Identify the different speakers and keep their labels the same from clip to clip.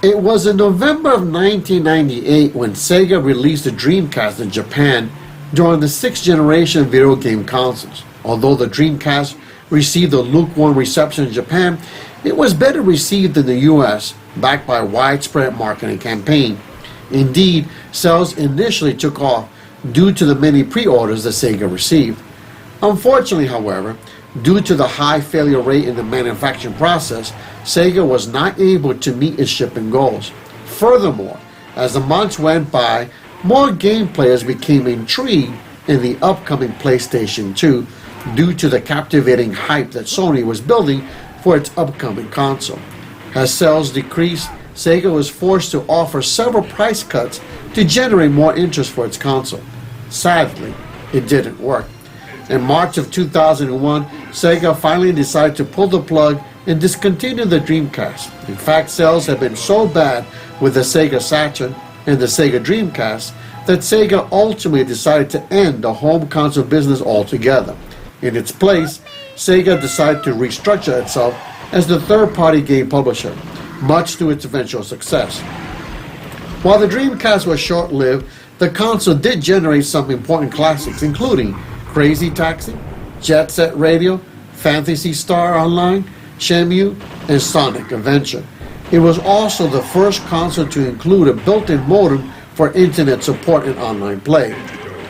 Speaker 1: It was in November of 1998 when Sega released the Dreamcast in Japan during the 6th generation video game consoles. Although the Dreamcast received a lukewarm reception in Japan, it was better received in the US, backed by a widespread marketing campaign. Indeed, sales initially took off due to the many pre-orders that Sega received. Unfortunately, however, due to the high failure rate in the manufacturing process, Sega was not able to meet its shipping goals. Furthermore, as the months went by, more game players became intrigued in the upcoming PlayStation 2 due to the captivating hype that Sony was building for its upcoming console. As sales decreased, Sega was forced to offer several price cuts to generate more interest for its console. Sadly, it didn't work. In March of 2001, Sega finally decided to pull the plug and discontinue the Dreamcast. In fact, sales had been so bad with the Sega Saturn and the Sega Dreamcast that Sega ultimately decided to end the home console business altogether. In its place, Sega decided to restructure itself as the third-party game publisher, much to its eventual success. While the Dreamcast was short-lived, the console did generate some important classics, including Crazy Taxi, Jet Set Radio, Phantasy Star Online, Shenmue, and Sonic Adventure. It was also the first console to include a built-in modem for internet support and online play.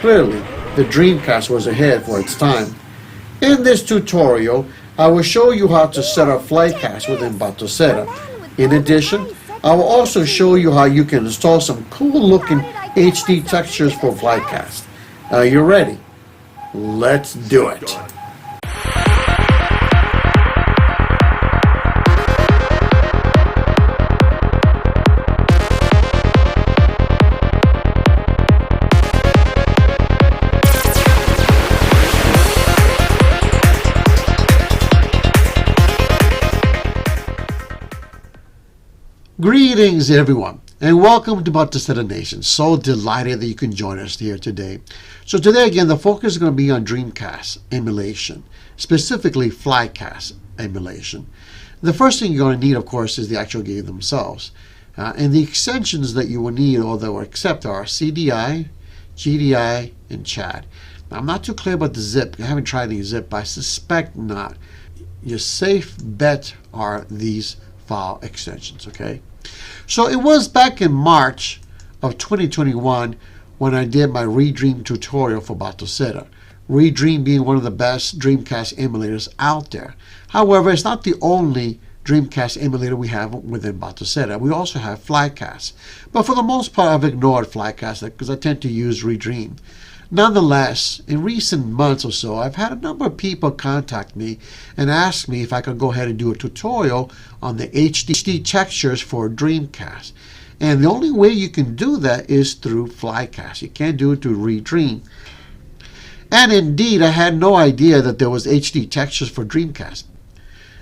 Speaker 1: Clearly, the Dreamcast was ahead for its time. In this tutorial, I will show you how to set up Flycast within Batocera. In addition, I will also show you how you can install some cool-looking HD textures for Flycast. Are you ready? Let's do it. Greetings everyone, and welcome to Baotcera Nation. So delighted that you can join us here today. So today again, the focus is going to be on Dreamcast emulation, specifically Flycast emulation. The first thing you're going to need, of course, is the actual game themselves. And the extensions that you will need or that will accept are CDI, GDI, and CHAD. Now, I'm not too clear about the zip. I haven't tried any zip, but I suspect not. Your safe bet are these file extensions, okay? So it was back in March of 2021 when I did my Redream tutorial for Batocera. Redream being one of the best Dreamcast emulators out there. However, it's not the only Dreamcast emulator we have within Batocera. We also have Flycast. But for the most part, I've ignored Flycast because I tend to use Redream. Nonetheless, in recent months or so, I've had a number of people contact me and ask me if I could go ahead and do a tutorial on the HD textures for Dreamcast. And the only way you can do that is through Flycast. You can't do it through Redream. And indeed, I had no idea that there was HD textures for Dreamcast.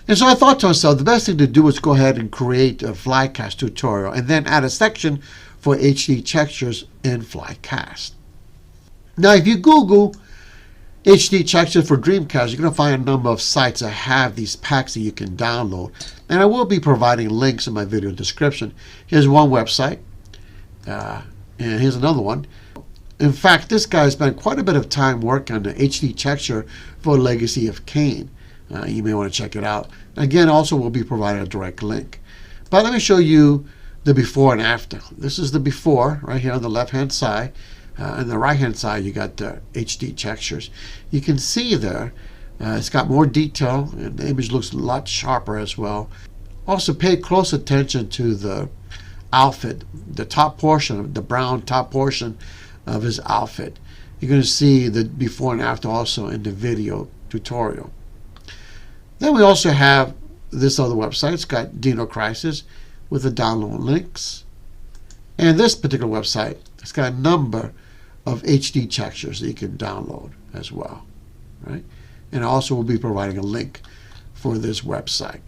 Speaker 1: And so I thought to myself, the best thing to do is go ahead and create a Flycast tutorial and then add a section for HD textures in Flycast. Now, if you Google HD textures for Dreamcast, you're going to find a number of sites that have these packs that you can download. And I will be providing links in my video description. Here's one website, and here's another one. In fact, this guy spent quite a bit of time working on the HD texture for Legacy of Kain. You may want to check it out. Again, also we'll be providing a direct link. But let me show you the before and after. This is the before right here on the left-hand side. On the right-hand side, you got the HD textures. You can see there, it's got more detail, and the image looks a lot sharper as well. Also, pay close attention to the outfit, the top portion, the brown top portion of his outfit. You're going to see the before and after also in the video tutorial. Then we also have this other website. It's got Dino Crisis with the download links. And this particular website, it's got a number of HD textures that you can download as well, right? And also we'll be providing a link for this website.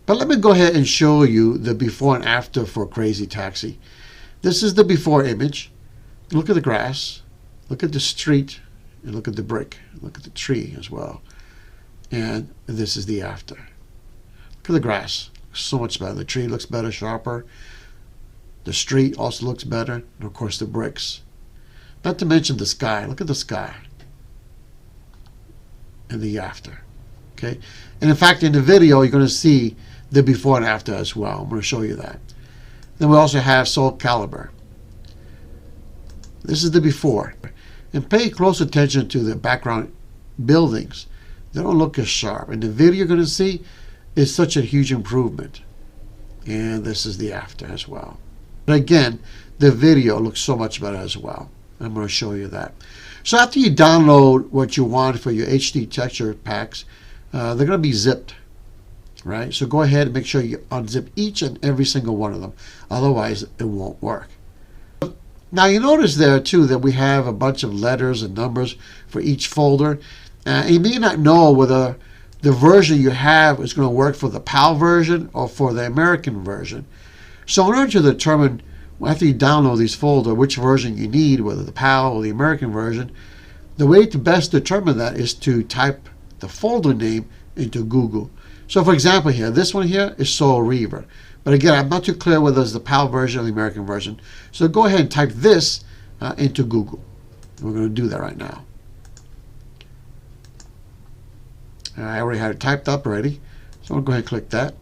Speaker 1: But let me go ahead and show you the before and after for Crazy Taxi. This is the before image. Look at the grass, look at the street, and look at the brick, look at the tree as well. And this is the after. Look at the grass. So much better. The tree looks better, sharper. The street also looks better. And of course the bricks. Not to mention the sky. Look at the sky. And the after. Okay. And in fact, in the video, you're going to see the before and after as well. I'm going to show you that. Then we also have Soul Calibur. This is the before. And pay close attention to the background buildings. They don't look as sharp. And the video you're going to see is such a huge improvement. And this is the after as well. But again, the video looks so much better as well. I'm going to show you that. So after you download what you want for your HD texture packs, they're going to be zipped, right? So go ahead and make sure you unzip each and every single one of them. Otherwise, it won't work. Now you notice there too that we have a bunch of letters and numbers for each folder. You may not know whether the version you have is going to work for the PAL version or for the American version. So in order to determine after you download these folders which version you need, whether the PAL or the American version, the way to best determine that is to type the folder name into Google. So for example here, this one here is Soul Reaver. But again, I'm not too clear whether it's the PAL version or the American version. So go ahead and type this into Google. And we're going to do that right now. I already had it typed up already. So I'll go ahead and click that.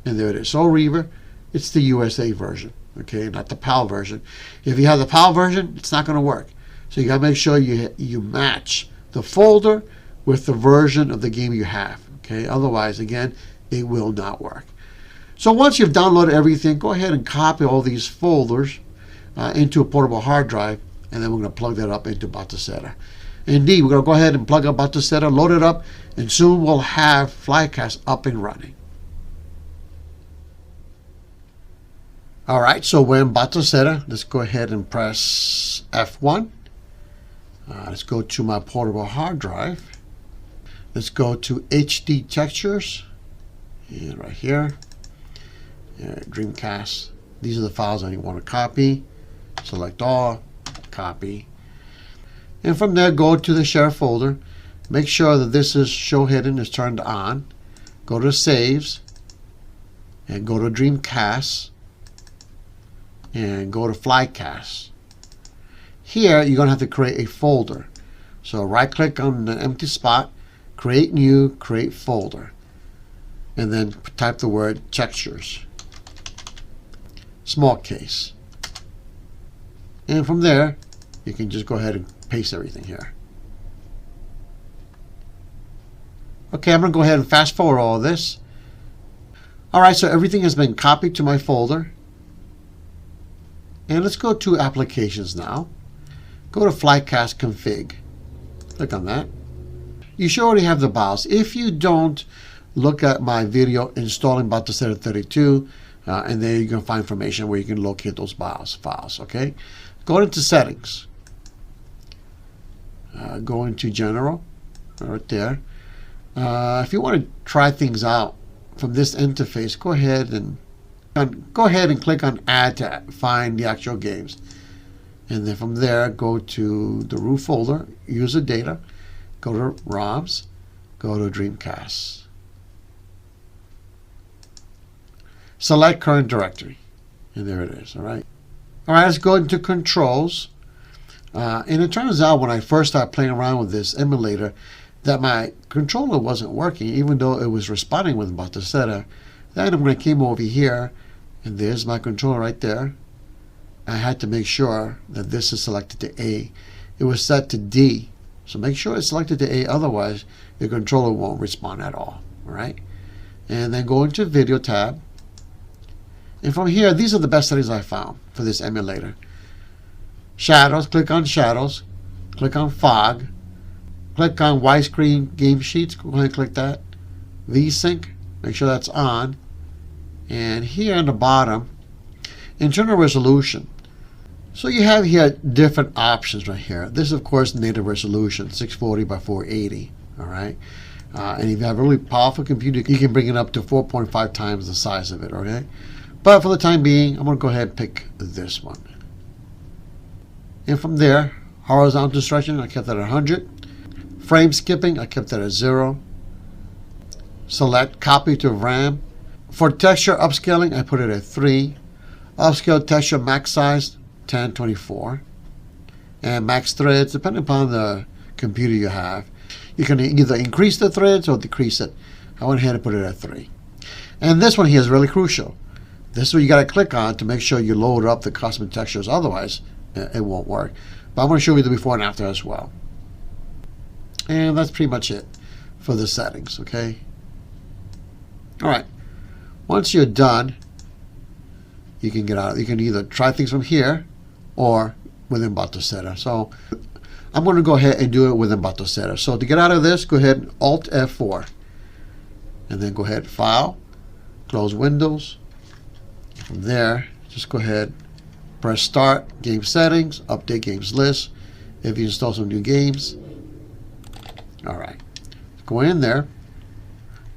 Speaker 1: And there it is. Soul Reaver. It's the USA version. Okay, not the PAL version. If you have the PAL version, it's not going to work. So you got to make sure you match the folder with the version of the game you have. Okay, otherwise, again, it will not work. So once you've downloaded everything, go ahead and copy all these folders into a portable hard drive, and then we're going to plug that up into Batocera. Indeed, we're going to go ahead and plug up Batocera, load it up, and soon we'll have Flycast up and running. All right, so we're in Batocera. Let's go ahead and press F1. Let's go to my portable hard drive. Let's go to HD textures. And right here. Dreamcast. These are the files I want to copy. Select all, copy. And from there, go to the share folder. Make sure that this is show hidden is turned on. Go to saves and go to Dreamcast and go to Flycast. Here, you're going to have to create a folder. So right click on the empty spot, create new, create folder. And then type the word textures. Small case. And from there, you can just go ahead and paste everything here. Okay, I'm going to go ahead and fast forward all of this. Alright, so everything has been copied to my folder. And let's go to Applications now. Go to Flycast Config. Click on that. You should already have the BIOS. If you don't, look at my video installing Batocera 32. And there you're going to find information where you can locate those BIOS files. Okay, go into Settings. Go into General, right there. If you want to try things out from this interface, go ahead and click on Add to find the actual games. And then from there, go to the root folder, user data, go to ROMs, go to Dreamcast. Select current directory. And there it is, all right? All right, let's go into controls. And it turns out when I first started playing around with this emulator that my controller wasn't working, even though it was responding with Batocera. Then when I came over here, and there's my controller right there, I had to make sure that this is selected to A. It was set to D. So make sure it's selected to A, otherwise your controller won't respond at all, all right? And then go into Video tab. And from here, these are the best settings I found for this emulator. Shadows, click on Shadows, click on Fog, click on Widescreen Game Sheets, go ahead and click that. VSync, make sure that's on. And here on the bottom, Internal Resolution. So you have here different options right here. This is of course native resolution, 640 by 480, all right? And if you have a really powerful computer, you can bring it up to 4.5 times the size of it, okay? But for the time being, I'm going to go ahead and pick this one. And from there, horizontal stretching, I kept that at 100. Frame skipping, I kept that at 0. Select copy to RAM. For texture upscaling, I put it at 3. Upscale texture max size, 1024. And max threads, depending upon the computer you have. You can either increase the threads or decrease it. I went ahead and put it at 3. And this one here is really crucial. This is what you got to click on to make sure you load up the custom textures. Otherwise, it won't work. But I'm going to show you the before and after as well. And that's pretty much it for the settings, okay? All right. Once you're done, you can get out. You can either try things from here or within Baotcera. So I'm going to go ahead and do it within Baotcera. So to get out of this, go ahead and Alt F4. And then go ahead, File, close Windows. From there, just go ahead, press Start, Game Settings, Update Games List. If you install some new games. All right. Go in there,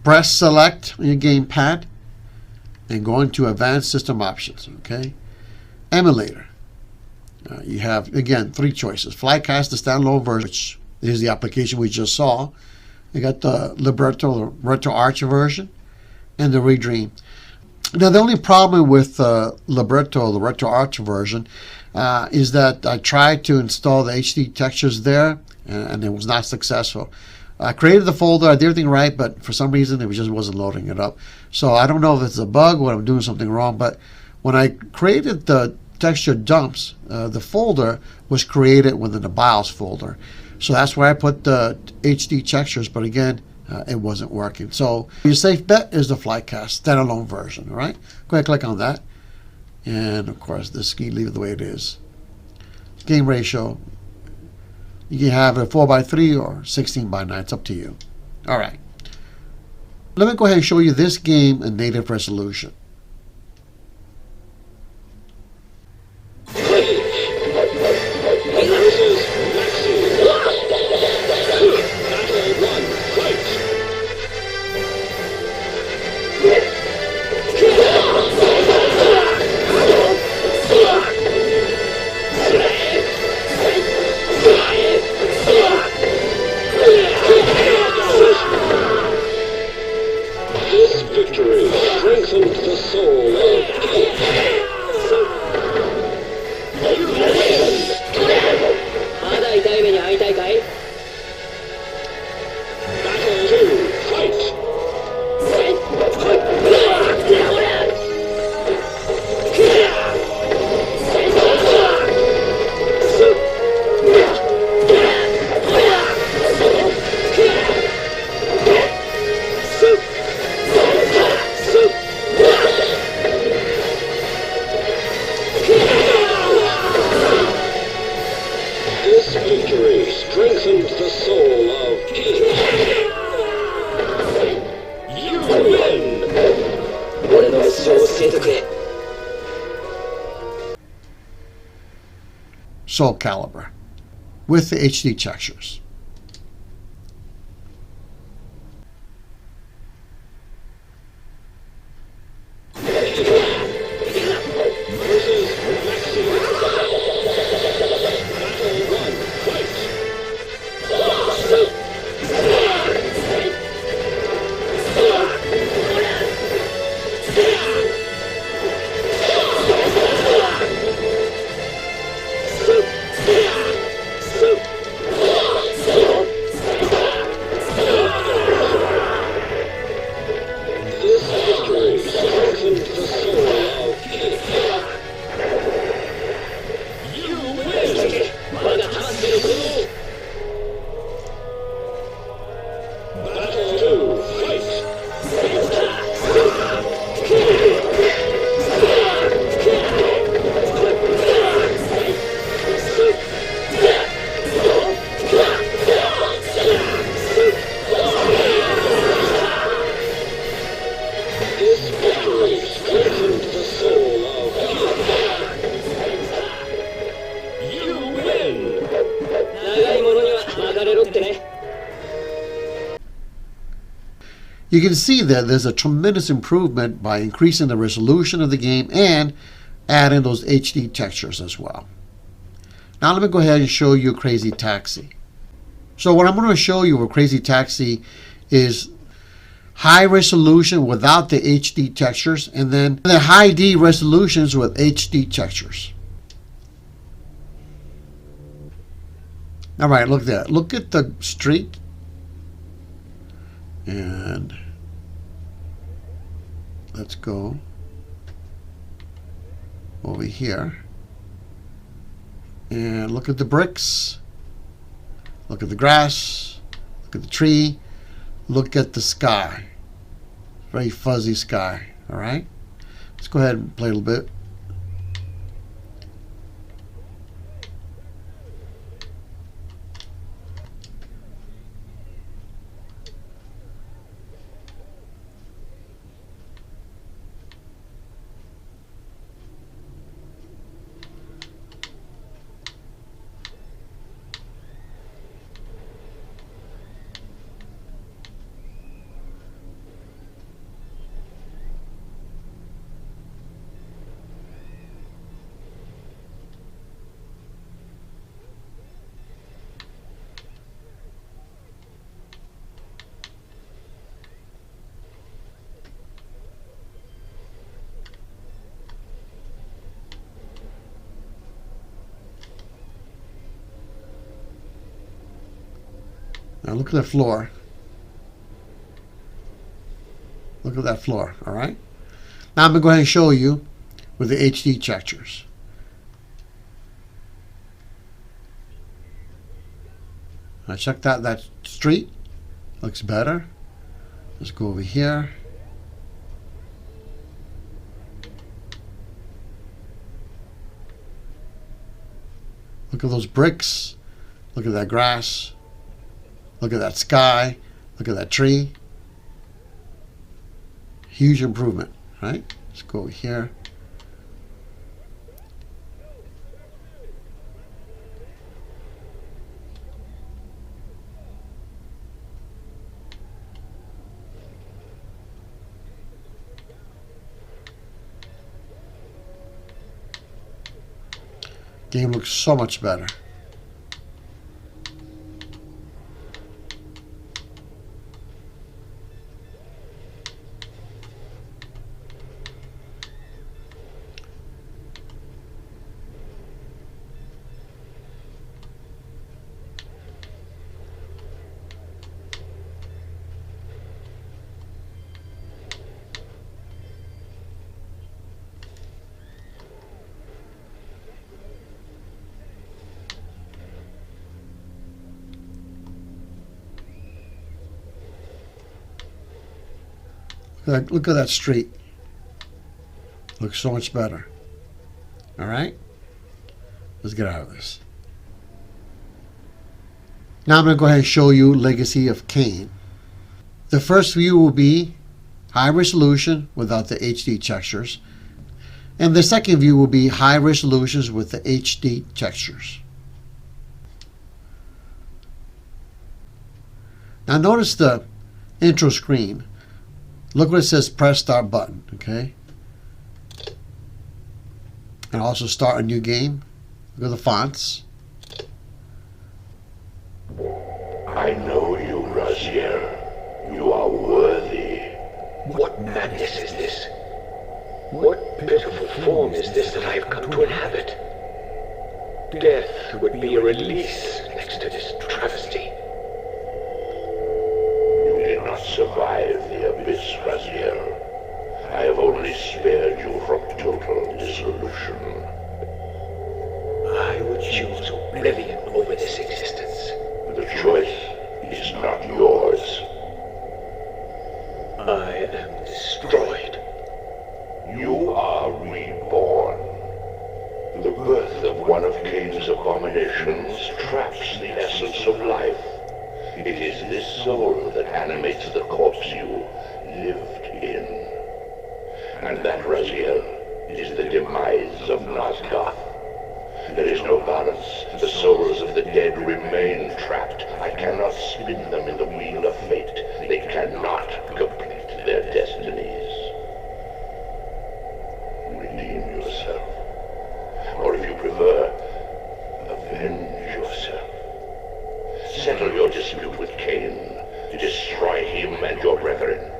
Speaker 1: press Select on your gamepad, and go into Advanced System Options, okay? Emulator. You have, again, 3 choices. Flycast, the standalone version, which is the application we just saw. You got the Libretto Retro Arch version, and the Redream. Now, the only problem with Libretto, the Retro Arch version, is that I tried to install the HD textures there, and it was not successful. I created the folder, I did everything right, but for some reason it just wasn't loading it up. So I don't know if it's a bug or I'm doing something wrong, but when I created the texture dumps, the folder was created within the BIOS folder. So that's where I put the HD textures, but again, it wasn't working. So your safe bet is the Flycast standalone version, all right? Go ahead and click on that. And of course, this key, leave it the way it is. Game ratio. You can have a 4:3 or 16:9. It's up to you. All right. Let me go ahead and show you this game in native resolution. Soul Calibur with the HD textures. You can see that there's a tremendous improvement by increasing the resolution of the game and adding those HD textures as well. Now let me go ahead and show you Crazy Taxi. So what I'm going to show you with Crazy Taxi is high resolution without the HD textures, and then the high D resolutions with HD textures. All right, look there. Look at the street. And let's go over here. And look at the bricks. Look at the grass. Look at the tree. Look at the sky. Very fuzzy sky. All right. Let's go ahead and play a little bit. Now look at the floor. Look at that floor, all right? Now I'm going to go ahead and show you with the HD textures. Now check that street. Looks better. Let's go over here. Look at those bricks. Look at that grass. Look at that sky. Look at that tree. Huge improvement, right? Let's go over here. Game looks so much better. Look at that street. Looks so much better. All right? Let's get out of this. Now I'm going to go ahead and show you Legacy of Kain. The first view will be high resolution without the HD textures. And the second view will be high resolutions with the HD textures. Now notice the intro screen. Look what it says, press start button, okay? And also start a new game. Look at the fonts.
Speaker 2: I know you, Razier. You are worthy. What madness is this? What pitiful form is this that I have come to inhabit? Death would be a release next to this travesty. You did not survive the abyss, Razier. I have only spared you from total dissolution. I would choose oblivion over this existence. The choice is not yours. I am destroyed. You are reborn. The birth of one of Kain's abominations traps the essence of life. It is this soul that animates the corpse you lived in. And that, Raziel, is the demise of Nosgoth. There is no balance. The souls of the dead remain trapped. I cannot spin them in the wheel of fate. They cannot complete their destinies. Redeem yourself. Or if you prefer, avenge yourself. Settle your dispute with Kain. Destroy him and your brethren.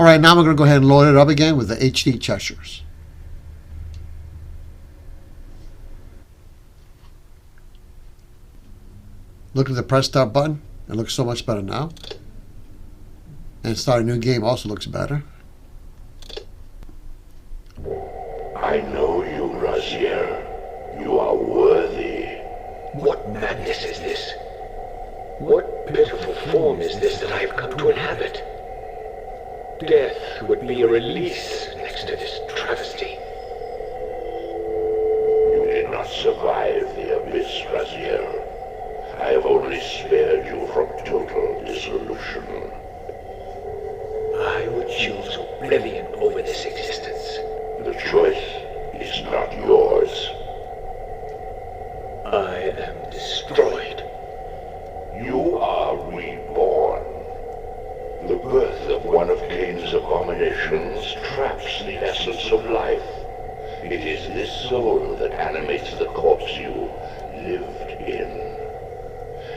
Speaker 1: All right, now we're going to go ahead and load it up again with the HD textures. Look at the press start button. It looks so much better now. And start a new game also looks better.
Speaker 2: I know you, Razier. You are worthy.
Speaker 3: What madness is this? What pitiful form is this that I have come to inhabit? Death would be a release next to this travesty.
Speaker 2: You did not survive the abyss, Razier. I have only spared you from total dissolution.
Speaker 3: I would choose oblivion over this existence.
Speaker 2: The choice is not yours.
Speaker 3: I am destroyed.
Speaker 2: You are reborn. The birth of one of Cain's abominations traps the essence of life. It is this soul that animates the corpse you lived in.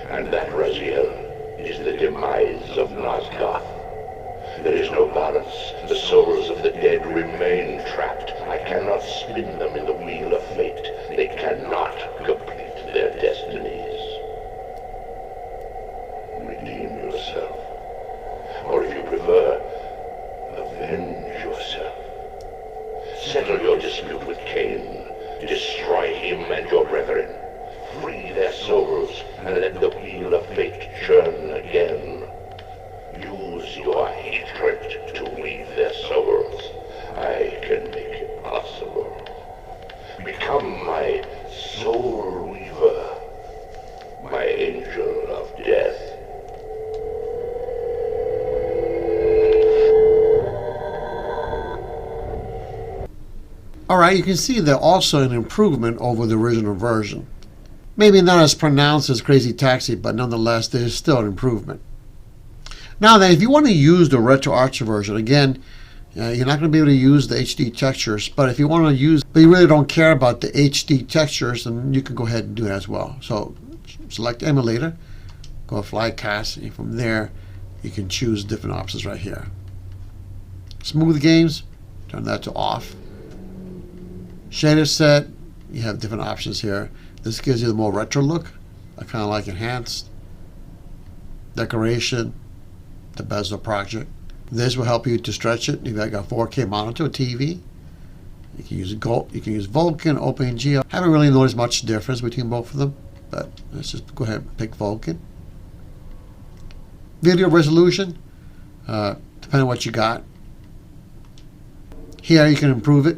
Speaker 2: And that, Raziel, is the demise of Nosgoth. There is no balance. The souls of the dead remain trapped. I cannot spin them in the wheel of fate. They cannot complete their destinies. Redeem yourself. Or if you prefer, avenge yourself. Settle your dispute with Cain. Destroy him and your brethren. Free their souls and let the wheel of fate churn again. Use your hatred to weave their souls. I can make it possible. Become my soul weaver, my angel of death.
Speaker 1: All right, you can see that also an improvement over the original version. Maybe not as pronounced as Crazy Taxi, but nonetheless, there's still an improvement. Now then, if you want to use the RetroArch version, again, you're not going to be able to use the HD textures, but if you want to use, but you really don't care about the HD textures, then you can go ahead and do that as well. So select emulator, go to Flycast, and from there, you can choose different options right here. Smooth games, turn that to off. Shader set, you have different options here. This gives you the more retro look. I kind of like enhanced. Decoration, the bezel project. This will help you to stretch it. If you've got a 4K monitor, TV, you can use Gold. You can use Vulkan, OpenGL. Haven't really noticed much difference between both of them, but let's just go ahead and pick Vulkan. Video resolution, depending on what you got. Here you can improve it.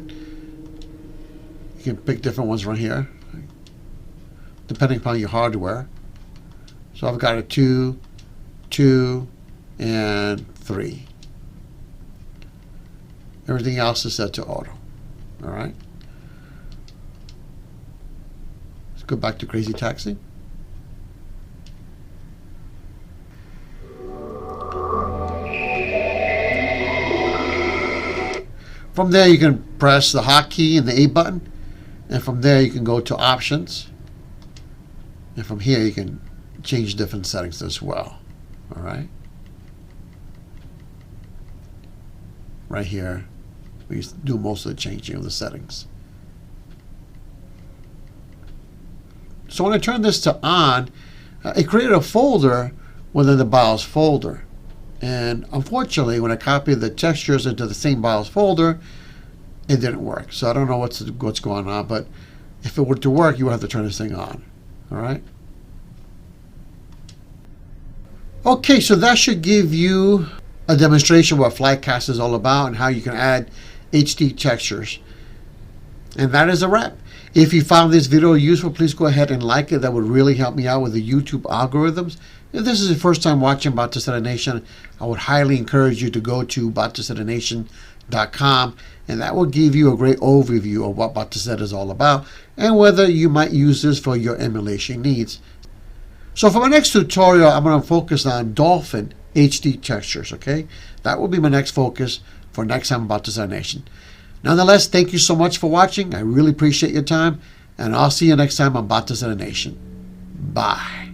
Speaker 1: You can pick different ones right here, depending upon your hardware. So I've got a 2, 2, and 3. Everything else is set to auto. All right. Let's go back to Crazy Taxi. From there, you can press the hotkey and the A button, and from there you can go to options, and from here you can change different settings as well. All right. Right here, we do most of the changing of the settings. So when I turn this to on, it created a folder within the BIOS folder. And unfortunately, when I copied the textures into the same BIOS folder, it didn't work. So I don't know what's going on, but if it were to work, you would have to turn this thing on. All right. Okay, so that should give you a demonstration of what Flycast is all about and how you can add HD textures. And that is a wrap. If you found this video useful, please go ahead and like it. That would really help me out with the YouTube algorithms. If this is your first time watching Baotcera Nation, I would highly encourage you to go to Baoceranation.com, and that will give you a great overview of what Baotcera is all about and whether you might use this for your emulation needs. So for my next tutorial, I'm going to focus on Dolphin HD textures, okay? That will be my next focus for next time on Baotcera Nation. Nonetheless, thank you so much for watching. I really appreciate your time, and I'll see you next time on Baotcera Nation. Bye.